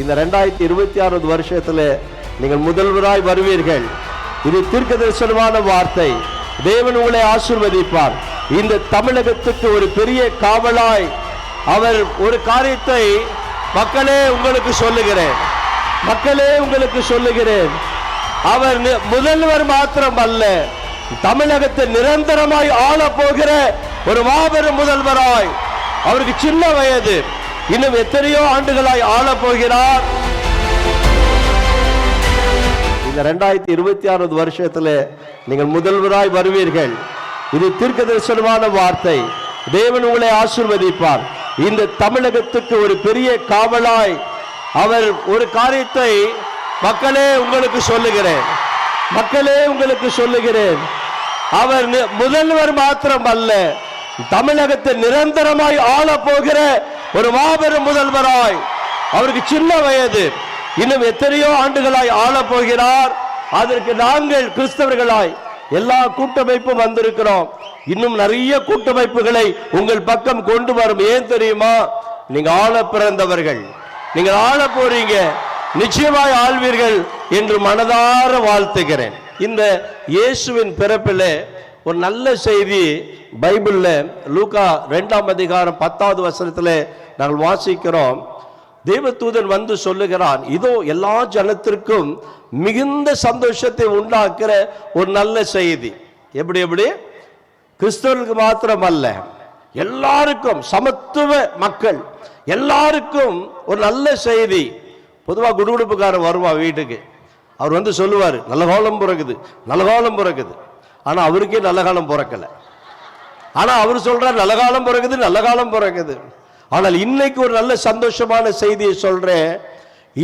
இந்த 2026 வருஷத்துல நீங்கள் முதல்வராய் வருவீர்கள். இது தீர்க்கதரிசனமான வார்த்தை. தேவன் உங்களை ஆசீர்வதிப்பார். இந்த தமிழகத்துக்கு ஒரு பெரிய காவலாய் அவர் ஒரு காரியத்தை மக்களே உங்களுக்கு சொல்லுகிறேன். அவர் முதல்வர் மாத்திரம் அல்ல, தமிழகத்தை நிரந்தரமாய் ஆள போகிற ஒரு மாபெரும் முதல்வராய். அவருக்கு சின்ன வயது, இன்னும் எத்தனையோ ஆண்டுகளாய் ஆள போகிறார். இந்த 2026 வருஷத்துல நீங்கள் முதல்வராய் வருவீர்கள். இது தீர்க்கதரிசனமான வார்த்தை. தேவன் உங்களை ஆசீர்வதிப்பார். இந்த தமிழகத்துக்கு ஒரு பெரிய காவலாய் அவர் ஒரு காரியத்தை மக்களே உங்களுக்கு சொல்லுகிறேன். அவர் முதல்வர் மாத்திரம் அல்ல, தமிழகத்தை நிரந்தரமாய் ஆள போகிற ஒரு மாபெரும் முதல்வராய். அவருக்கு சின்ன வயது, இன்னும் எத்தனையோ ஆண்டுகளாய் ஆள போகிறார். அதற்கு நாங்கள் கிறிஸ்தவர்களாய் எல்லா கூட்டமைப்பும் வந்திருக்கிறோம். இன்னும் நிறைய கூட்டமைப்புகளை உங்கள் பக்கம் கொண்டு வரும். ஏன் தெரியுமா? நீங்க ஆள பிறந்தவர்கள், நீங்கள் ஆள போறீங்க, நிச்சயமாய் ஆள்வீர்கள் என்று மனதார வாழ்த்துகிறேன். இந்த இயேசுவின் பிறப்பில் ஒரு நல்ல செய்தி பைபிள்ல லூக்கா 2ஆம் அதிகாரம் 10வது வசனத்தில் நாங்கள் வாசிக்கிறோம். தேவதூதன் வந்து சொல்லுகிறான், இதோ எல்லா ஜனத்திற்கும் மிகுந்த சந்தோஷத்தை உண்டாக்குற ஒரு நல்ல செய்தி. எப்படி கிறிஸ்தவர்களுக்கு மாத்திரம் அல்ல, எல்லாருக்கும், சமத்துவ மக்கள் எல்லாருக்கும் ஒரு நல்ல செய்தி. பொதுவாக குடுகுடுப்புக்காரன் வருவான் வீட்டுக்கு, அவர் வந்து சொல்லுவார், நல்ல காலம் பிறகுது. ஆனா அவருக்கே நல்ல காலம் பிறக்கல. ஆனா அவர் சொல்றார், நல்ல காலம் பிறகுது. ஆனால் இன்னைக்கு ஒரு நல்ல சந்தோஷமான செய்தியை சொல்றேன்.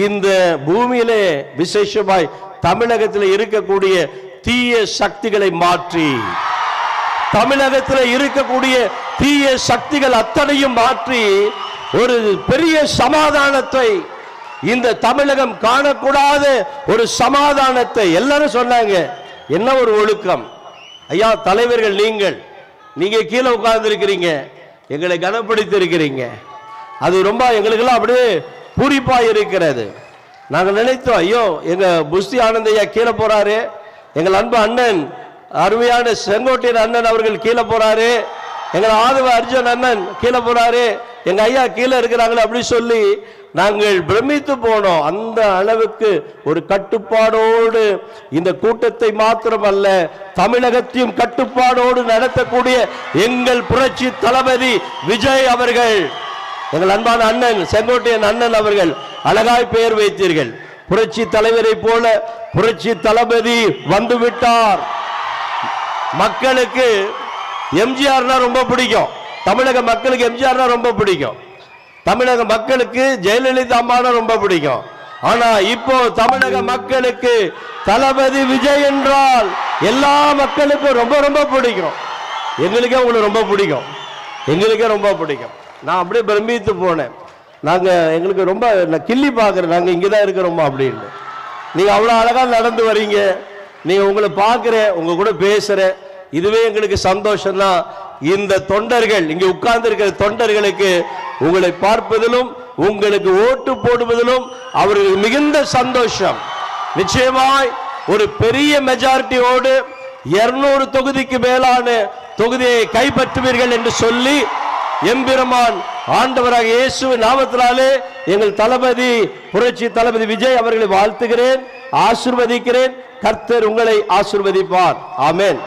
இந்த பூமியிலே விசேஷமாய் தமிழகத்தில் இருக்கக்கூடிய தீய சக்திகளை மாற்றி, தமிழகத்தில் இருக்கக்கூடிய தீய சக்திகள் அத்தனையும் மாற்றி ஒரு பெரிய சமாதானத்தை, இந்த தமிழகம் காணக்கூடாத ஒரு சமாதானத்தை. எல்லாரும் சொன்னாங்க, என்ன ஒரு ஒழுக்கம் ஐயா, தலைவர்கள் நீங்க கீழே உட்கார்ந்து இருக்கிறீங்க, எங்களை கனப்படுத்தி இருக்கிறீங்க. அது ரொம்ப எங்களுக்கெல்லாம் அப்படியே பூரிப்பா இருக்கிறது. நாங்கள் நினைத்தோம், ஐயோ எங்க புஸ்தி ஆனந்தையா கீழே போறாரு, எங்கள் அன்பு அண்ணன் அருமையான செங்கோட்டையன் அண்ணன் அவர்கள் கீழே போறாரு, எங்கள் ஆதவ அர்ஜுன் அண்ணன் கீழே போறாரு, எங்க ஐயா கீழே இருக்கிறாங்களே அப்படி சொல்லி நாங்கள் பிரமித்து போனோம். அந்த அளவுக்கு ஒரு கட்டுப்பாடோடு இந்த கூட்டத்தை மாத்திரமல்ல, தமிழகத்தையும் கட்டுப்பாடோடு நடத்தக்கூடிய எங்கள் புரட்சி தளபதி விஜய் அவர்கள், எங்கள் அன்பான அண்ணன் செங்கோட்டையன் அண்ணன் அவர்கள் அழகாய் பெயர் வைத்தீர்கள். புரட்சி தலைவரை போல புரட்சி தளபதி வந்துவிட்டார். மக்களுக்கு எம்ஜிஆர்னா ரொம்ப பிடிக்கும், தமிழக மக்களுக்கு எம்ஜிஆர்னா ரொம்ப பிடிக்கும், தமிழக மக்களுக்கு ஜெயலலிதா அம்மானா ரொம்ப பிடிக்கும். ஆனா இப்போ தமிழக மக்களுக்கு தளபதி விஜய் என்றால் எல்லா மக்களுக்கும் ரொம்ப ரொம்ப பிடிக்கும். எங்களுக்கே உங்களுக்கு ரொம்ப பிடிக்கும். நான் அப்படியே பிரமித்து போனேன். எங்களுக்கு ரொம்ப கிள்ளி பார்க்குறேன், நாங்கள் இங்கே தான் இருக்கிறோமா அப்படின்னு. நீங்கள் அவ்வளோ அழகாக நடந்து வரீங்க, நீங்கள் உங்களை பார்க்குறேன், உங்கள் கூட பேசுகிறேன், இதுவே எங்களுக்கு சந்தோஷம் தான். இந்த தொண்டர்கள், இங்கே உட்கார்ந்து இருக்கிற தொண்டர்களுக்கு உங்களை பார்ப்பதிலும் உங்களுக்கு ஓட்டு போடுவதிலும் அவர்களுக்கு மிகுந்த சந்தோஷம். நிச்சயமாய் ஒரு பெரிய மெஜாரிட்டியோடு 200 தொகுதிக்கு மேலான தொகுதியை கைப்பற்றுவீர்கள் என்று சொல்லி எம்பெருமான் ஆண்டவராக இயேசுவின் நாமத்தினாலே எங்கள் தளபதி புரட்சி தளபதி விஜய் அவர்களை வாழ்த்துகிறேன், ஆசீர்வதிக்கிறேன். கர்த்தர் உங்களை ஆசீர்வதிப்பார். ஆமென்.